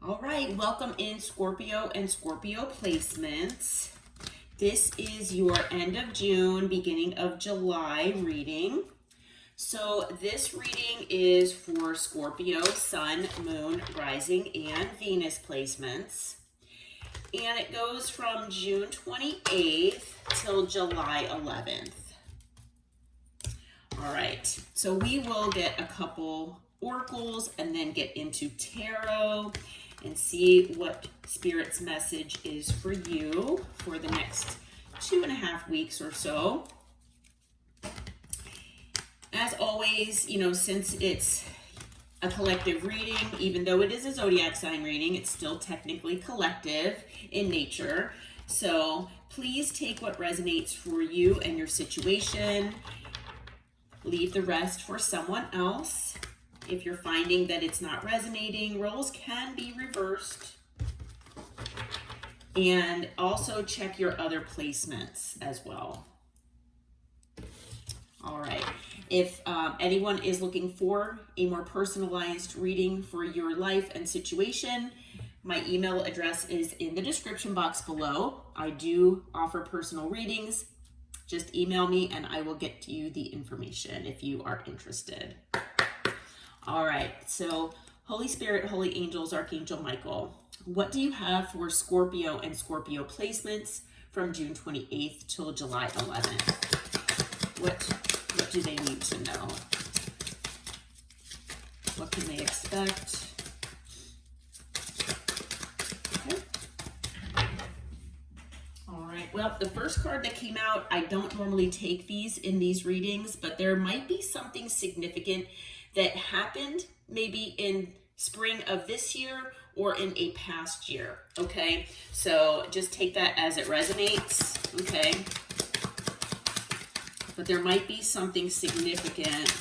All right, welcome in Scorpio and Scorpio placements. This is your end of June, beginning of July reading. So this reading is for Scorpio, Sun, Moon, Rising, and Venus placements. And it goes from June 28th till July 11th. All right, so we will get a couple oracles and then get into tarot and see what Spirit's message is for you for the next 2.5 weeks or so. As always, since it's a collective reading, even though it is a zodiac sign reading, it's still technically collective in nature. So please take what resonates for you and your situation. Leave the rest for someone else. If you're finding that it's not resonating, roles can be reversed. And also check your other placements as well. All right. If anyone is looking for a more personalized reading for your life and situation, my email address is in the description box below. I do offer personal readings. Just email me and I will get you the information if you are interested. All right, so Holy Spirit, Holy Angels, Archangel Michael, what do you have for Scorpio and Scorpio placements from June 28th till July 11th? What do they need to know? What can they expect? Okay. All right, well, the first card that came out, I don't normally take these in these readings, but there might be something significant that happened maybe in spring of this year or in a past year, okay? So just take that as it resonates, okay? But there might be something significant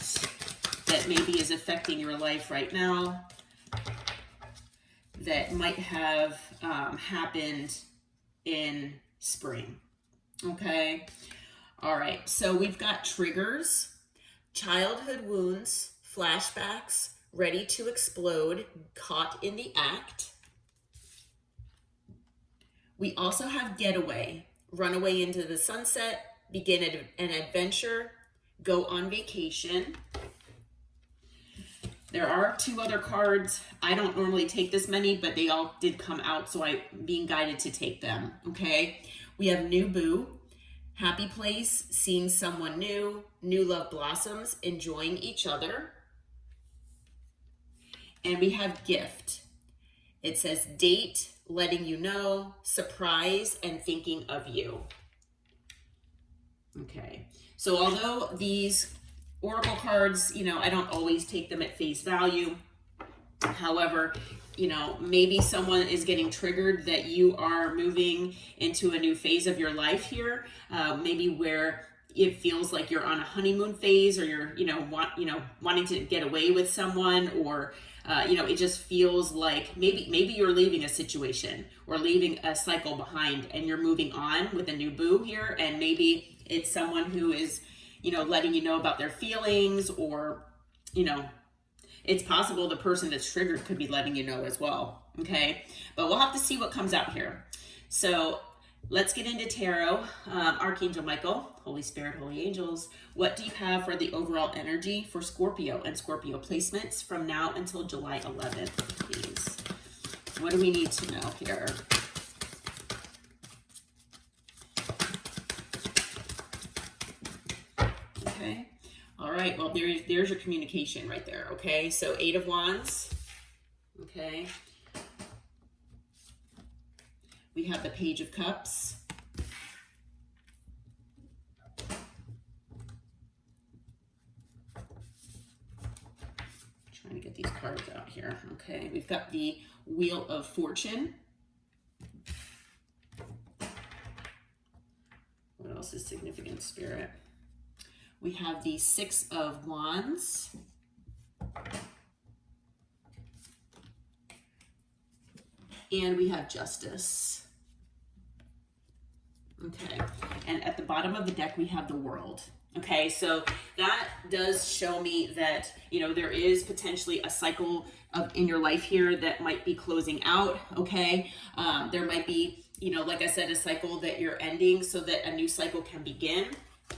that maybe is affecting your life right now that might have happened in spring, okay? All right, so we've got triggers, childhood wounds, flashbacks, ready to explode, caught in the act. We also have getaway, run away into the sunset, begin an adventure, go on vacation. There are 2 other cards. I don't normally take this many, but they all did come out, so I'm being guided to take them, okay? We have new boo, happy place, seeing someone new, new love blossoms, enjoying each other. And we have gift. It says date, letting you know, surprise, and thinking of you. Okay, so although these oracle cards, I don't always take them at face value. However, maybe someone is getting triggered that you are moving into a new phase of your life here, maybe where it feels like you're on a honeymoon phase, or you're, wanting to get away with someone, or it just feels like maybe you're leaving a situation or leaving a cycle behind and you're moving on with a new boo here. And maybe it's someone who is, letting you know about their feelings, or, it's possible the person that's triggered could be letting you know as well. Okay. But we'll have to see what comes out here. So let's get into tarot. Archangel Michael, Holy Spirit, Holy Angels, what do you have for the overall energy for Scorpio and Scorpio placements from now until July 11th, please? What do we need to know here? Okay. All right. Well, there's your communication right there. Okay. So 8 of Wands. Okay. We have the Page of Cups. Trying to get these cards out here. Okay, we've got the Wheel of Fortune. What else is significant, Spirit? We have the 6 of Wands. And we have Justice. Okay, and at the bottom of the deck, we have the World. Okay, so that does show me that, there is potentially a cycle in your life here that might be closing out. Okay, there might be, like I said, a cycle that you're ending so that a new cycle can begin.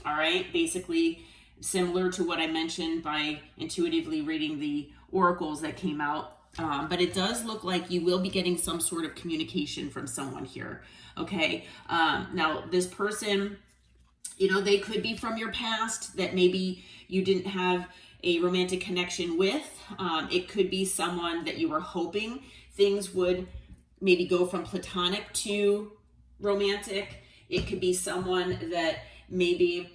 All right, basically similar to what I mentioned by intuitively reading the oracles that came out. But it does look like you will be getting some sort of communication from someone here. Okay, now this person, they could be from your past that maybe you didn't have a romantic connection with. It could be someone that you were hoping things would maybe go from platonic to romantic. It could be someone that maybe,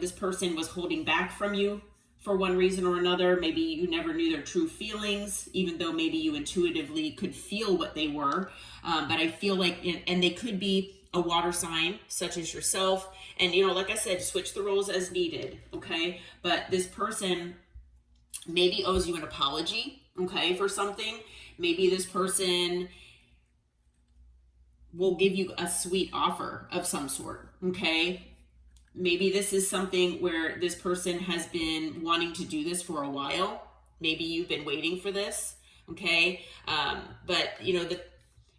this person was holding back from you for one reason or another. Maybe you never knew their true feelings, even though maybe you intuitively could feel what they were. But I feel like, and they could be a water sign, such as yourself. And, like I said, switch the roles as needed, okay? But this person maybe owes you an apology, okay, for something. Maybe this person will give you a sweet offer of some sort, okay? Maybe this is something where this person has been wanting to do this for a while. Maybe you've been waiting for this, okay? But,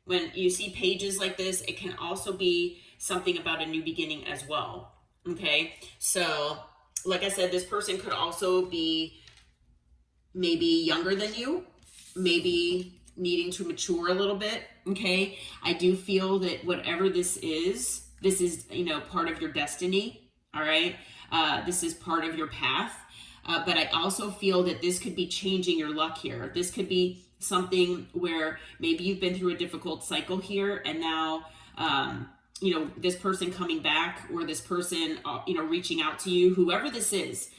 when you see pages like this, it can also be something about a new beginning as well, okay? So, like I said, this person could also be maybe younger than you, maybe needing to mature a little bit, okay? I do feel that whatever this is, part of your destiny, all right? This is part of your path, but I also feel that this could be changing your luck here. This could be something where maybe you've been through a difficult cycle here, and now, this person coming back, or this person, reaching out to you, whoever this is,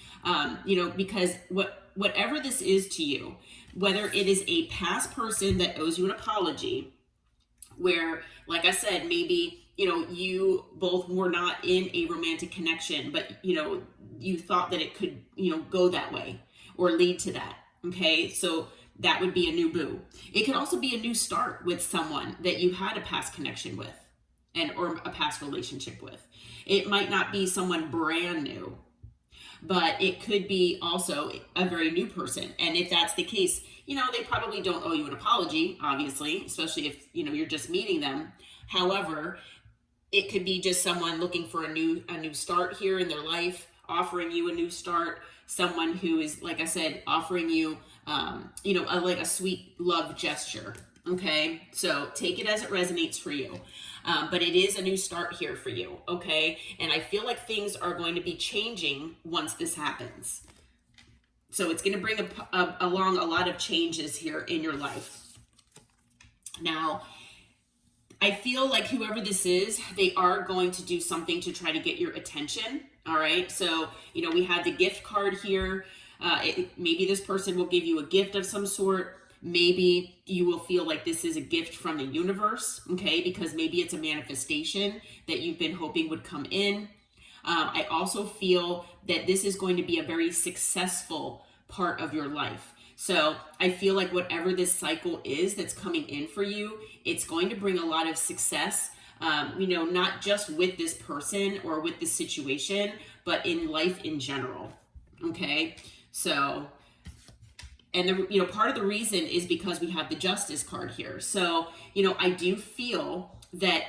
because whatever this is to you, whether it is a past person that owes you an apology, where, like I said, maybe, you both were not in a romantic connection, but, you thought that it could, go that way or lead to that. Okay. So that would be a new boo. It could also be a new start with someone that you had a past connection with or a past relationship with. It might not be someone brand new, but it could be also a very new person. And if that's the case, they probably don't owe you an apology, obviously, especially if, you're just meeting them. However, it could be just someone looking for a new start here in their life, offering you a new start. Someone who is, like I said, offering you, like a sweet love gesture. Okay, so take it as it resonates for you. But it is a new start here for you, okay? And I feel like things are going to be changing once this happens. So it's going to bring along a lot of changes here in your life. Now, I feel like whoever this is, they are going to do something to try to get your attention, all right? So, we have the gift card here. Maybe this person will give you a gift of some sort. Maybe you will feel like this is a gift from the universe, okay? Because maybe it's a manifestation that you've been hoping would come in. I also feel that this is going to be a very successful part of your life. So I feel like whatever this cycle is that's coming in for you, it's going to bring a lot of success, not just with this person or with this situation, but in life in general, okay? So, and part of the reason is because we have the Justice card here. So, I do feel that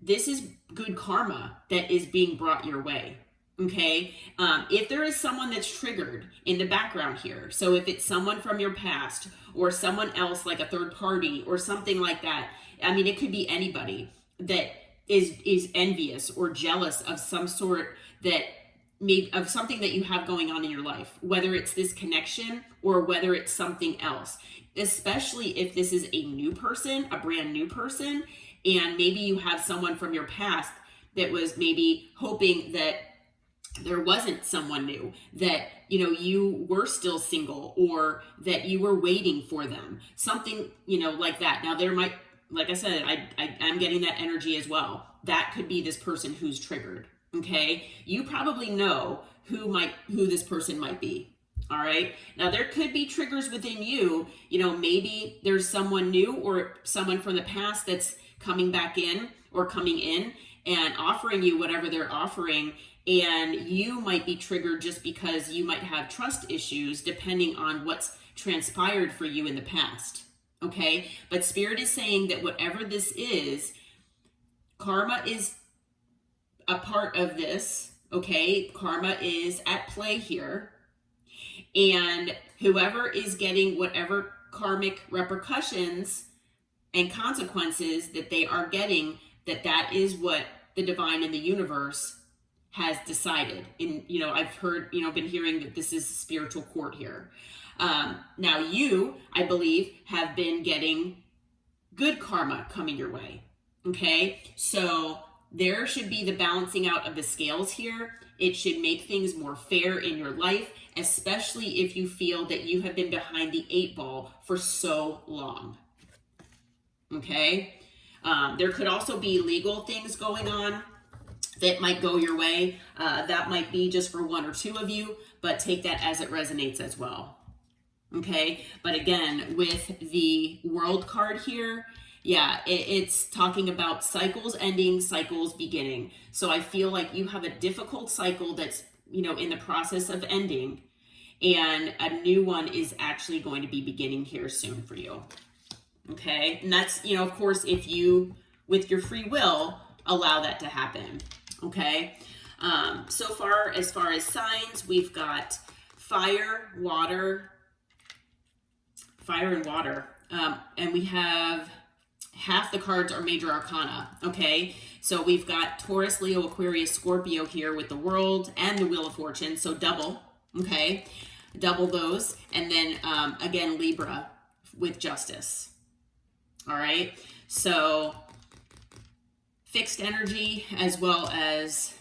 this is good karma that is being brought your way. Okay. If there is someone that's triggered in the background here, so if it's someone from your past or someone else, like a third party or something like that, I mean, it could be anybody that is envious or jealous of some sort of something that you have going on in your life, whether it's this connection or whether it's something else, especially if this is a new person, a brand new person, and maybe you have someone from your past that was maybe hoping that there wasn't someone new, that, you were still single, or that you were waiting for them, something, like that. Now there might, like I said, I'm getting that energy as well. That could be this person who's triggered. Okay. You probably know who this person might be. All right. Now there could be triggers within you, maybe there's someone new or someone from the past that's coming back in or coming in, and offering you whatever they're offering, and you might be triggered just because you might have trust issues depending on what's transpired for you in the past. Okay, but Spirit is saying that whatever this is, karma is a part of this. Okay, karma is at play here, and whoever is getting whatever karmic repercussions and consequences that they are getting, that is what the divine in the universe has decided. And I've heard, been hearing that this is spiritual court here. Now you, I believe, have been getting good karma coming your way. Okay, so there should be the balancing out of the scales here. It should make things more fair in your life, especially if you feel that you have been behind the 8 ball for so long. Okay, there could also be legal things going on that might go your way. That might be just for 1 or 2 of you, but take that as it resonates as well. Okay, but again, with the World card here, yeah, it's talking about cycles ending, cycles beginning. So I feel like you have a difficult cycle that's, in the process of ending, and a new one is actually going to be beginning here soon for you. Okay, and that's, of course, if you, with your free will, allow that to happen. Okay, so far, as far as signs, we've got fire, water, and water. And we have half the cards are major arcana. Okay, so we've got Taurus, Leo, Aquarius, Scorpio here with the World and the Wheel of Fortune. So double, okay, double those. And then again, Libra with Justice. All right, so fixed energy as well as,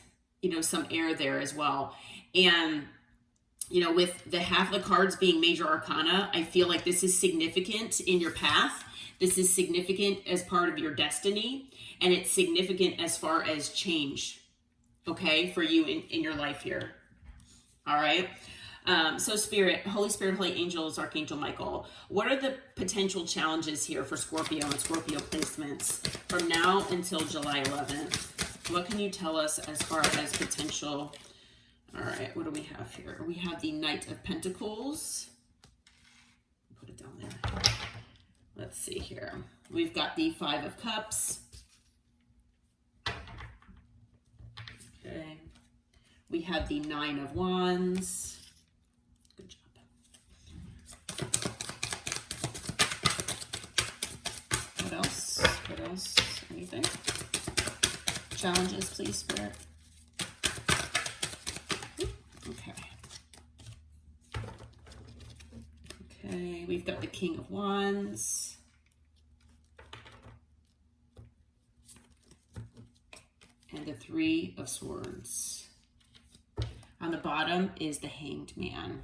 some air there as well. And, with the half of the cards being major arcana, I feel like this is significant in your path. This is significant as part of your destiny, and it's significant as far as change, okay, for you in your life here. All right. So Spirit, Holy Spirit, Holy Angels, Archangel Michael, what are the potential challenges here for Scorpio and Scorpio placements from now until July 11th? What can you tell us as far as potential? All right, what do we have here? We have the Knight of Pentacles. Put it down there. Let's see here. We've got the 5 of Cups. Okay. We have the 9 of Wands. Good job. What else? What else? Anything? Challenges, please, Spirit. Okay. Okay, we've got the King of Wands. And the 3 of Swords. On the bottom is the Hanged Man.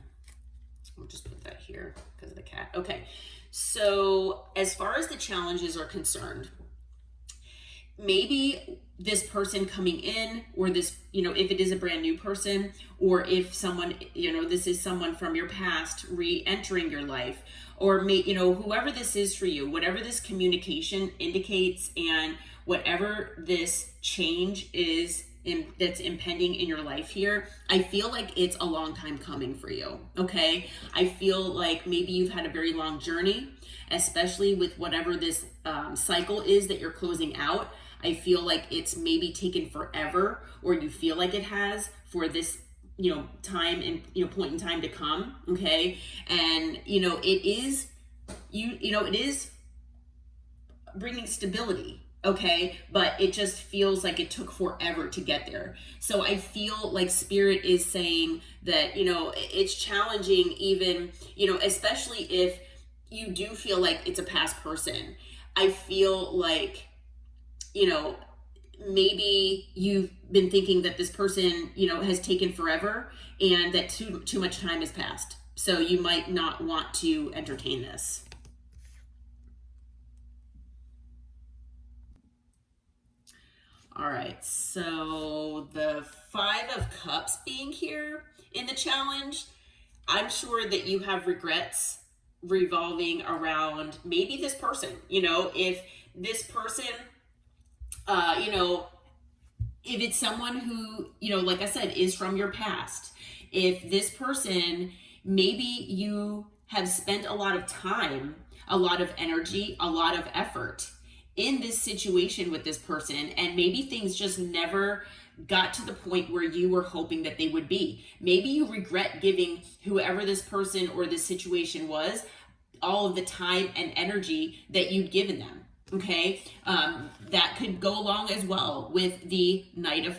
We'll just put that here because of the cat. Okay, so as far as the challenges are concerned, maybe this person coming in, or this, if it is a brand new person, or if someone, this is someone from your past re-entering your life, or whoever this is for you, whatever this communication indicates, and whatever this change is that's impending in your life here, I feel like it's a long time coming for you. Okay, I feel like maybe you've had a very long journey, especially with whatever this cycle is that you're closing out. I feel like it's maybe taken forever, or you feel like it has, for this time and point in time to come. Okay, and it is it is bringing stability. Okay, but it just feels like it took forever to get there. So I feel like Spirit is saying that it's challenging, even especially if you do feel like it's a past person. I feel like maybe you've been thinking that this person, has taken forever, and that too much time has passed. So you might not want to entertain this. All right, so the 5 of Cups being here in the challenge, I'm sure that you have regrets revolving around maybe this person. If this person, if it's someone who, like I said, is from your past, if this person, maybe you have spent a lot of time, a lot of energy, a lot of effort in this situation with this person, and maybe things just never got to the point where you were hoping that they would be. Maybe you regret giving whoever this person or this situation was all of the time and energy that you'd given them. Okay, that could go along as well with the Knight of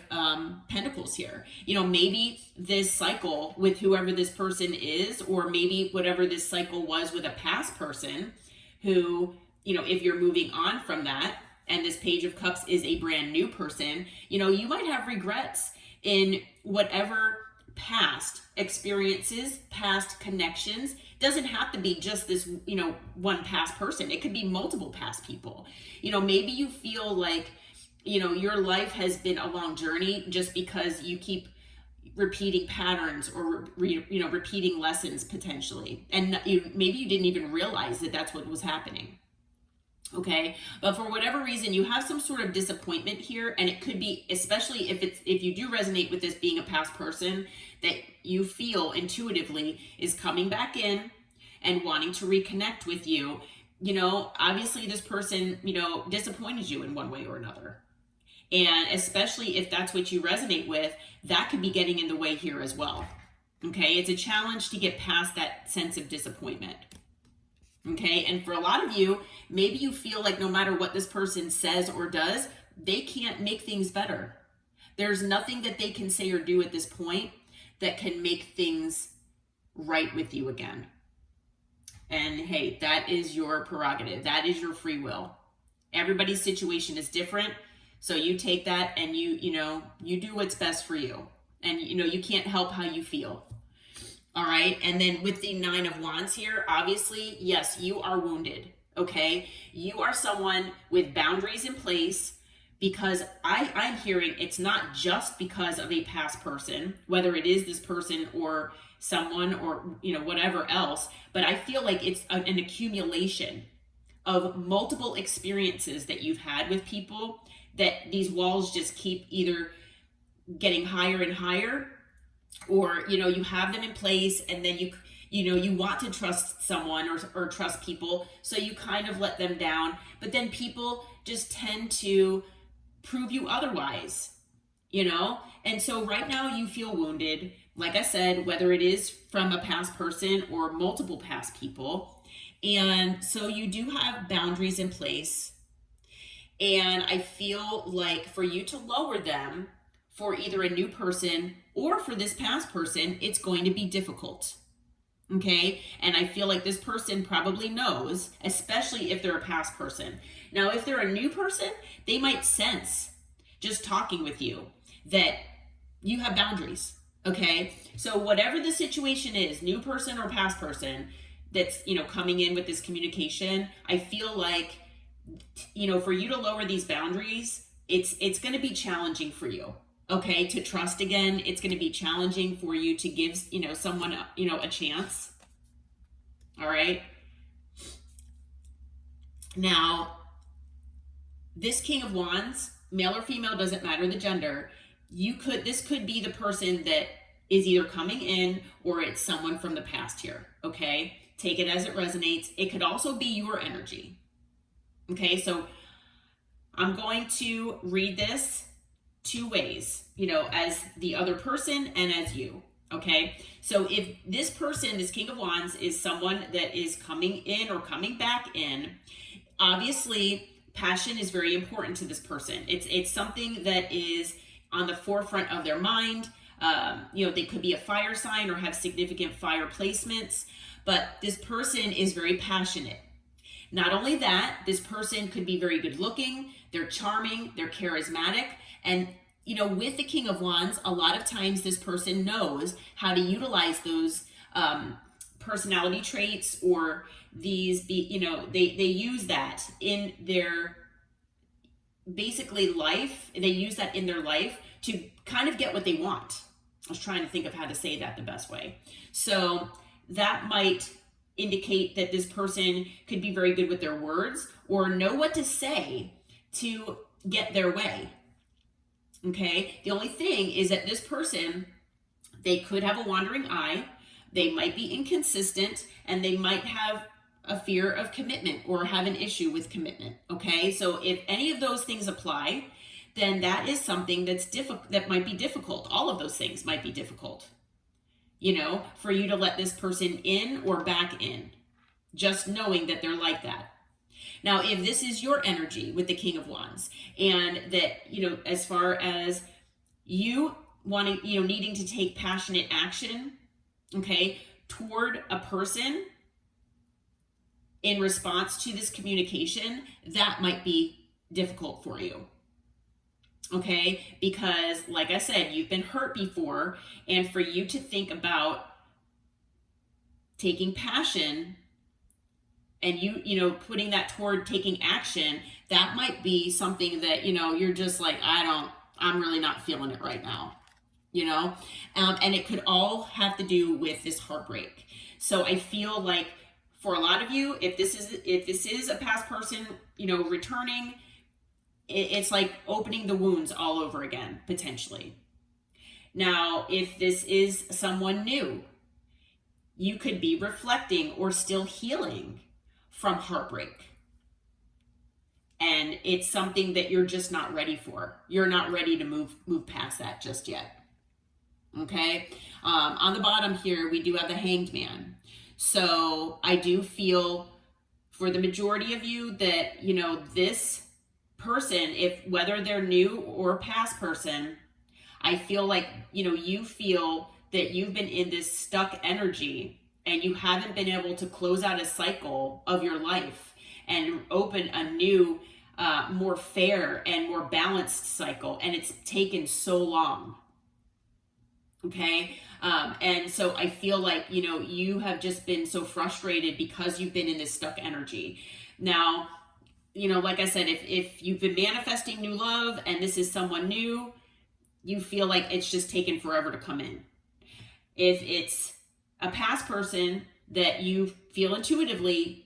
Pentacles here. Maybe this cycle with whoever this person is, or maybe whatever this cycle was with a past person who, if you're moving on from that, and this Page of Cups is a brand new person, you might have regrets in whatever past experiences, past connections. Doesn't have to be just this, one past person. It could be multiple past people. Maybe you feel like, your life has been a long journey just because you keep repeating patterns or, repeating lessons potentially. And maybe you didn't even realize that that's what was happening. Okay, but for whatever reason, you have some sort of disappointment here, and it could be, especially if you do resonate with this being a past person that you feel intuitively is coming back in and wanting to reconnect with you. Obviously this person, disappointed you in one way or another. And especially if that's what you resonate with, that could be getting in the way here as well. Okay, it's a challenge to get past that sense of disappointment. Okay, and for a lot of you, maybe you feel like no matter what this person says or does, they can't make things better. There's nothing that they can say or do at this point that can make things right with you again. And hey, that is your prerogative. That is your free will. Everybody's situation is different. So you take that and you do what's best for you. And you can't help how you feel. All right. And then with the Nine of Wands here, obviously, yes, you are wounded. Okay. You are someone with boundaries in place, because I'm hearing it's not just because of a past person, whether it is this person or someone or, whatever else, but I feel like it's an accumulation of multiple experiences that you've had with people, that these walls just keep either getting higher and higher, or you have them in place, and then you want to trust someone or trust people, so you kind of let them down, but then people just tend to prove you otherwise, and so right now you feel wounded, like I said, whether it is from a past person or multiple past people, and so you do have boundaries in place, and I feel like for you to lower them for either a new person or for this past person, it's going to be difficult. Okay. And I feel like this person probably knows, especially if they're a past person. Now, if they're a new person, they might sense just talking with you that you have boundaries. Okay. So whatever the situation is, new person or past person that's, coming in with this communication, I feel like, for you to lower these boundaries, it's going to be challenging for you. Okay, to trust again. It's going to be challenging for you to give, someone, a chance. All right. Now, this King of Wands, male or female, doesn't matter the gender. This could be the person that is either coming in, or it's someone from the past here. Okay. Take it as it resonates. It could also be your energy. Okay. So I'm going to read this two ways, as the other person and as you. Okay. So if this person, this King of Wands, is someone that is coming in or coming back in, obviously passion is very important to this person. It's something that is on the forefront of their mind. They could be a fire sign or have significant fire placements, but this person is very passionate. Not only that, this person could be very good looking, they're charming, they're charismatic, and with the King of Wands, a lot of times this person knows how to utilize those personality traits, or these they use that in their basically life. They use that in their life to kind of get what they want. I was trying to think of how to say that the best way. So that might indicate that this person could be very good with their words, or know what to say to get their way. Okay. The only thing is that this person, they could have a wandering eye. They might be inconsistent, and they might have a fear of commitment or have an issue with commitment. Okay. So if any of those things apply, then that is something that's difficult, that might be difficult. All of those things might be difficult, for you to let this person in or back in, just knowing that they're like that. Now, if this is your energy with the King of Wands, and that, as far as you wanting, needing to take passionate action, okay, toward a person in response to this communication, that might be difficult for you. Okay, because like I said, you've been hurt before, and for you to think about taking passion and putting that toward taking action, that might be something that, you're just like, I'm really not feeling it right now, and it could all have to do with this heartbreak. So I feel like for a lot of you, if this is a past person, returning, it's like opening the wounds all over again, potentially. Now, if this is someone new, you could be reflecting or still healing from heartbreak. And it's something that you're just not ready for. You're not ready to move past that just yet. Okay? On the bottom here, we do have the Hanged Man. So I do feel for the majority of you that, this person, whether they're new or past person, I feel like, you feel that you've been in this stuck energy and you haven't been able to close out a cycle of your life and open a new, more fair and more balanced cycle. And it's taken so long. Okay. And so I feel like, you have just been so frustrated because you've been in this stuck energy. Now, like I said, if you've been manifesting new love and this is someone new, you feel like it's just taken forever to come in. If it's a past person that you feel intuitively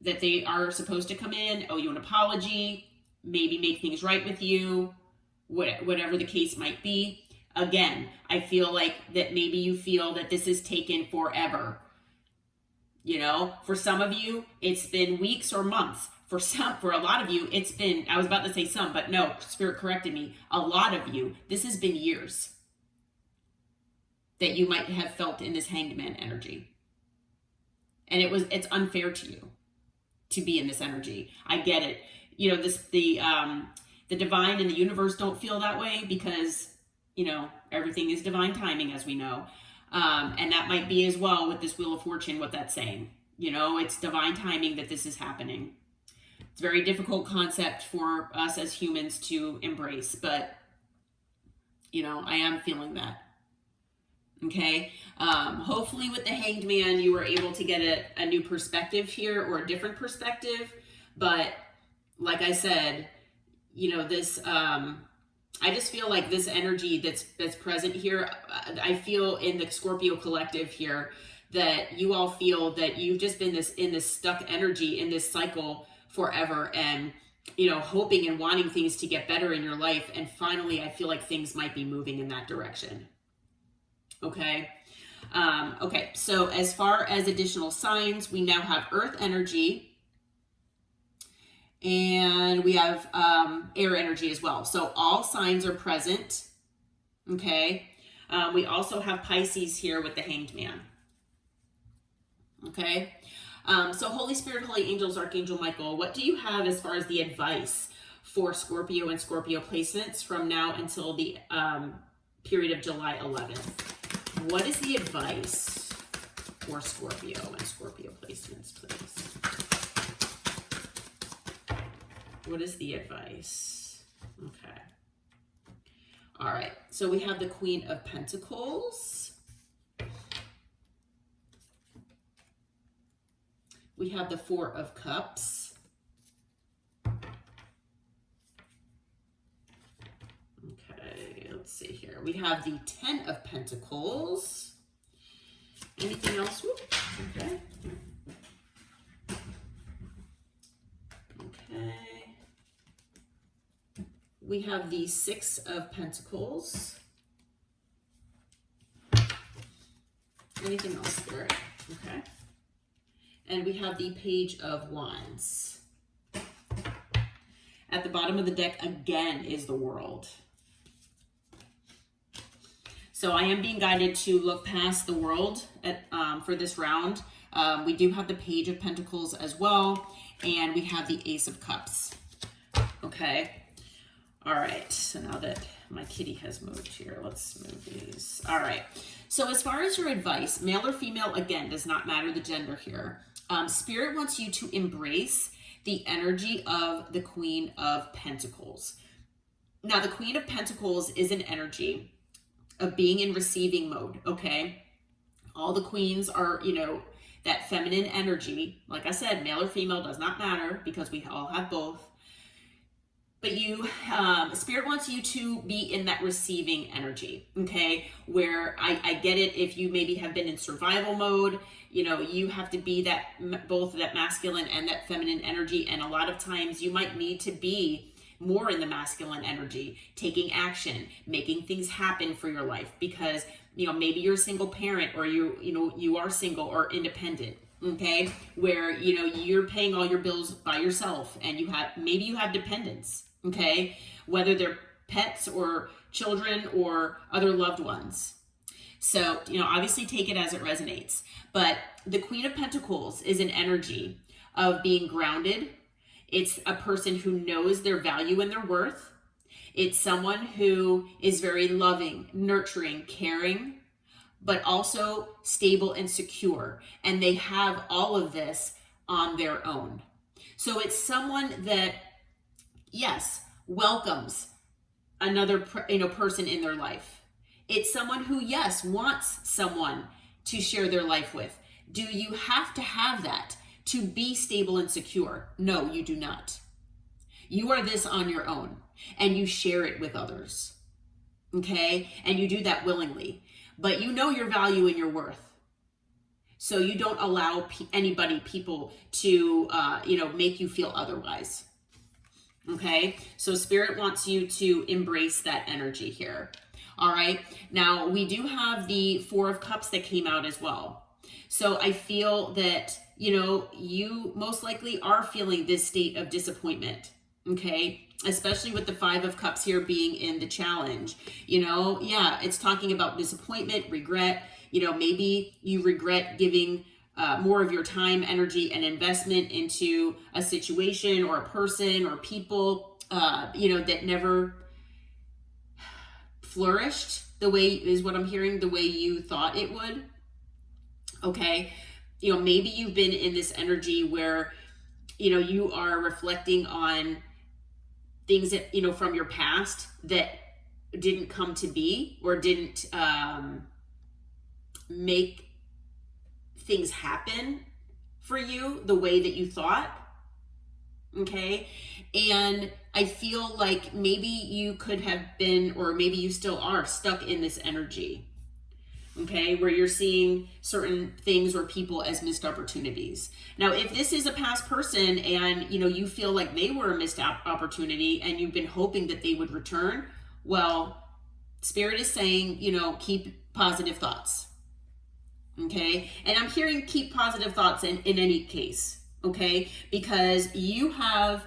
that they are supposed to come in, owe you an apology, maybe make things right with you, whatever the case might be. Again, I feel like that maybe you feel that this has taken forever. For some of you, it's been weeks or months. For a lot of you, it's been, I was about to say some, but no, Spirit corrected me. A lot of you, this has been years that you might have felt in this Hanged Man energy. And it's unfair to you to be in this energy. I get it. The divine and the universe don't feel that way because, everything is divine timing, as we know. And that might be as well with this Wheel of Fortune, what that's saying. It's divine timing that this is happening. It's a very difficult concept for us as humans to embrace, but, I am feeling that. Okay. Hopefully with the Hanged Man, you were able to get a new perspective here, or a different perspective. But like I said, this, I just feel like this energy that's present here, I feel in the Scorpio collective here, that you all feel that you've just been in this stuck energy, in this cycle forever, and, hoping and wanting things to get better in your life. And finally, I feel like things might be moving in that direction. Okay. Okay. So as far as additional signs, we now have Earth energy, and we have air energy as well. So all signs are present. Okay. We also have Pisces here with the Hanged Man. Okay. So Holy Spirit, Holy Angels, Archangel Michael, what do you have as far as the advice for Scorpio and Scorpio placements from now until the period of July 11th? What is the advice for Scorpio and Scorpio placements, please? What is the advice? Okay. All right. So we have the Queen of Pentacles. We have the Four of Cups. Okay, let's see here. We have the Ten of Pentacles. Anything else? Okay. Okay. we have the Six of Pentacles. Anything else, Spirit? Okay. And we have the Page of Wands. At the bottom of the deck, again, is the World. So I am being guided to look past the World for this round. We do have the Page of Pentacles as well, and we have the Ace of Cups. Okay. All right. So now that my kitty has moved here, let's move these. All right. So as far as your advice, male or female, again, does not matter the gender here. Spirit wants you to embrace the energy of the Queen of Pentacles. Now, the Queen of Pentacles is an energy of being in receiving mode, okay? All the queens are, you know, that feminine energy. Like I said, male or female does not matter because we all have both. But Spirit wants you to be in that receiving energy, okay? Where I get it, if you maybe have been in survival mode, you know, you have to be that, both that masculine and that feminine energy. And a lot of times you might need to be more in the masculine energy, taking action, making things happen for your life, because, you know, maybe you're a single parent, or you are single or independent, okay, where, you know, you're paying all your bills by yourself, and maybe you have dependents, okay, whether they're pets or children or other loved ones. So, you know, obviously take it as it resonates. But the Queen of Pentacles is an energy of being grounded. It's a person who knows their value and their worth. It's someone who is very loving, nurturing, caring, but also stable and secure. And they have all of this on their own. So it's someone that, yes, welcomes another person in their life. It's someone who, yes, wants someone to share their life with. Do you have to have that to be stable and secure? No, you do not. You are this on your own, and you share it with others, okay? And you do that willingly, but you know your value and your worth. So you don't allow people to, make you feel otherwise, okay? So Spirit wants you to embrace that energy here, all right? Now, we do have the Four of Cups that came out as well. So I feel that, you know, you most likely are feeling this state of disappointment, okay? Especially with the Five of Cups here being in the challenge. You know, yeah, it's talking about disappointment, regret. You know, maybe you regret giving more of your time, energy, and investment into a situation or a person or people, that never flourished the way, is what I'm hearing, the way you thought it would. Okay, you know, maybe you've been in this energy where, you know, you are reflecting on things that, you know, from your past that didn't come to be, or didn't make things happen for you the way that you thought. Okay, and I feel like maybe you could have been, or maybe you still are, stuck in this energy. Okay, where you're seeing certain things or people as missed opportunities. Now, if this is a past person and, you know, you feel like they were a missed opportunity and you've been hoping that they would return, well, Spirit is saying, you know, keep positive thoughts. Okay, and I'm hearing keep positive thoughts in any case, okay, because you have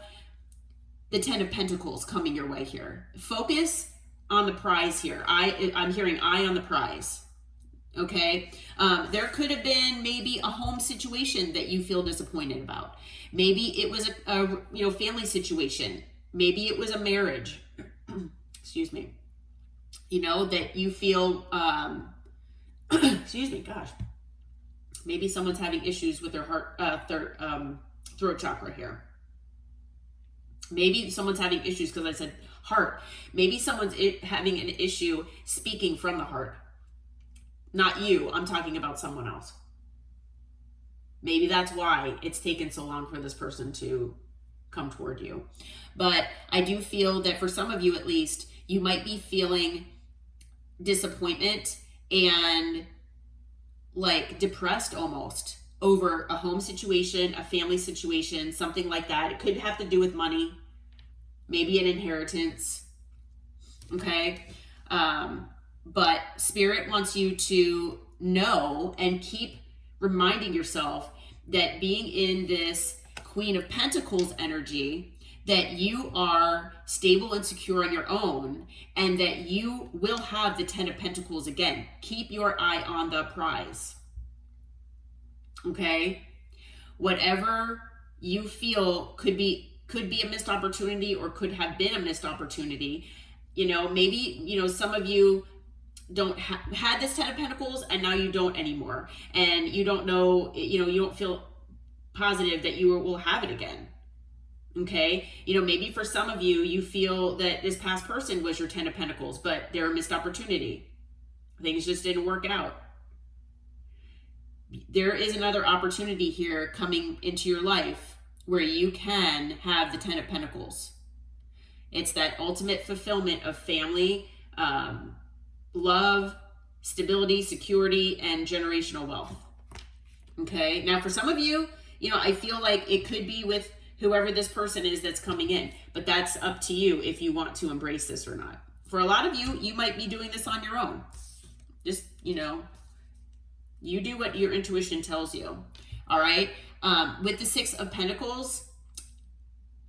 the Ten of Pentacles coming your way here. Focus on the prize here. I'm hearing eye on the prize. Okay, there could have been maybe a home situation that you feel disappointed about. Maybe it was a family situation. Maybe it was a marriage. Excuse me. You know, that you feel excuse me, gosh. Maybe someone's having issues with their heart, throat chakra here. Maybe someone's having issues, because I said heart. Maybe someone's having an issue speaking from the heart. Not you, I'm talking about someone else. Maybe that's why it's taken so long for this person to come toward you. But I do feel that for some of you at least, you might be feeling disappointment and like depressed almost over a home situation, a family situation, something like that. It could have to do with money, maybe an inheritance, Okay. But Spirit wants you to know and keep reminding yourself that being in this Queen of Pentacles energy, that you are stable and secure on your own, and that you will have the Ten of Pentacles again. Keep your eye on the prize. Okay? Whatever you feel could be a missed opportunity or could have been a missed opportunity. Maybe, some of you don't had this Ten of Pentacles and now you don't anymore. And you don't know, you don't feel positive that you will have it again. Okay. Maybe for some of you, you feel that this past person was your Ten of Pentacles, but they're a missed opportunity. Things just didn't work out. There is another opportunity here coming into your life where you can have the Ten of Pentacles. It's that ultimate fulfillment of family, love, stability, security, and generational wealth. Okay. Now, for some of you, I feel like it could be with whoever this person is that's coming in, but that's up to you if you want to embrace this or not. For a lot of you, you might be doing this on your own. Just, you do what your intuition tells you. All right. With the Six of Pentacles,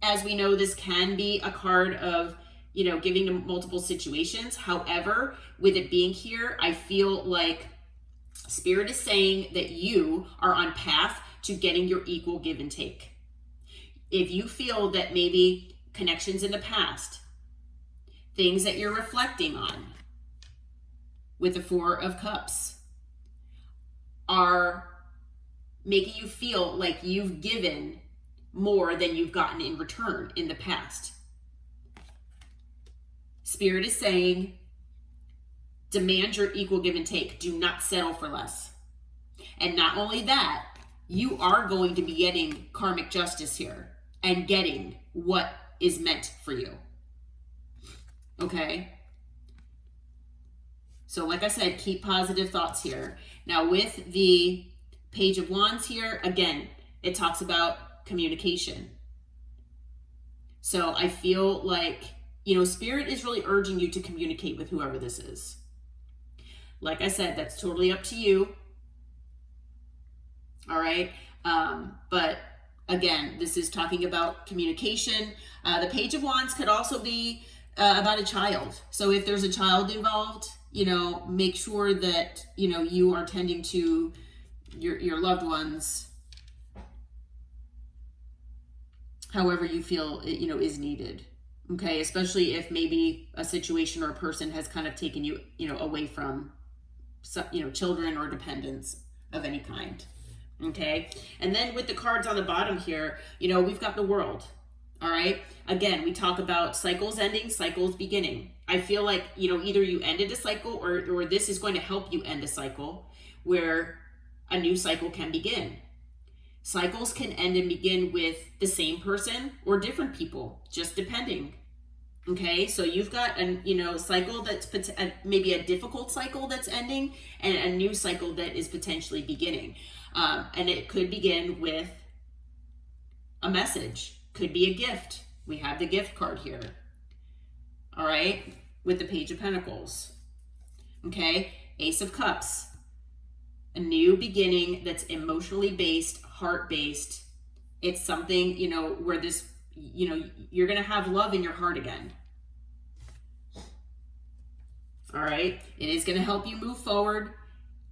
as we know, this can be a card of, giving to multiple situations. However, with it being here, I feel like Spirit is saying that you are on path to getting your equal give and take. If you feel that maybe connections in the past, things that you're reflecting on with the Four of Cups are making you feel like you've given more than you've gotten in return in the past, Spirit is saying, demand your equal give and take. Do not settle for less. And not only that, you are going to be getting karmic justice here and getting what is meant for you. Okay? So like I said, keep positive thoughts here. Now with the Page of Wands here, again, it talks about communication. So I feel like, Spirit is really urging you to communicate with whoever this is. Like I said, that's totally up to you. All right. But again, this is talking about communication. The Page of Wands could also be about a child. So if there's a child involved, make sure that, you are tending to your loved ones however you feel, is needed. Okay. Especially if maybe a situation or a person has kind of taken you, away from, children or dependents of any kind. Okay. And then with the cards on the bottom here, we've got the World. All right. Again, we talk about cycles ending, cycles beginning. I feel like, either you ended a cycle or this is going to help you end a cycle where a new cycle can begin. Cycles can end and begin with the same person or different people, just depending. Okay, so you've got a cycle that's maybe a difficult cycle that's ending, and a new cycle that is potentially beginning. And it could begin with a message, could be a gift. We have the gift card here. All right, with the Page of Pentacles. Okay, Ace of Cups, a new beginning that's emotionally based, heart based. It's something, where this, you're going to have love in your heart again. All right. It is going to help you move forward.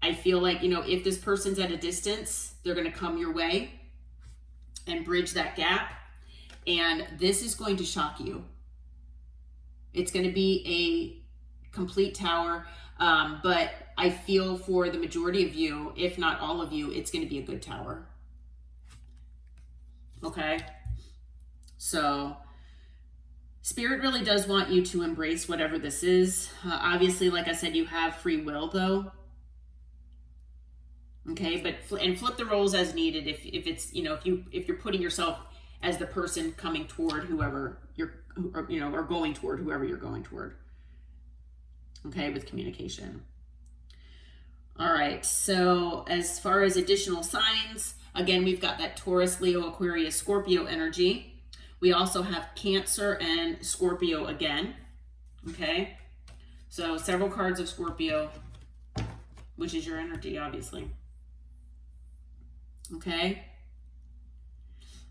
I feel like, if this person's at a distance, they're going to come your way and bridge that gap. And this is going to shock you. It's going to be a complete tower. But I feel for the majority of you, if not all of you, it's going to be a good tower. Okay. So Spirit really does want you to embrace whatever this is. Obviously, like I said, you have free will though. Okay. But, and flip the roles as needed. If it's, if you're putting yourself as the person coming toward whoever or going toward whoever you're going toward. Okay. With communication. All right. So as far as additional signs, again, we've got that Taurus, Leo, Aquarius, Scorpio energy. We also have Cancer and Scorpio again. Okay? So several cards of Scorpio, which is your energy, obviously. Okay?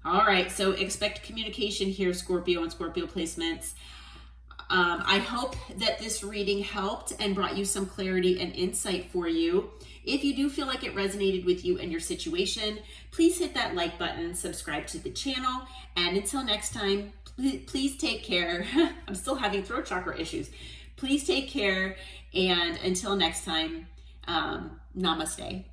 All right, so expect communication here, Scorpio and Scorpio placements. I hope that this reading helped and brought you some clarity and insight for you. If you do feel like it resonated with you and your situation, please hit that like button, subscribe to the channel, and until next time, please take care. I'm still having throat chakra issues. Please take care, and until next time, namaste.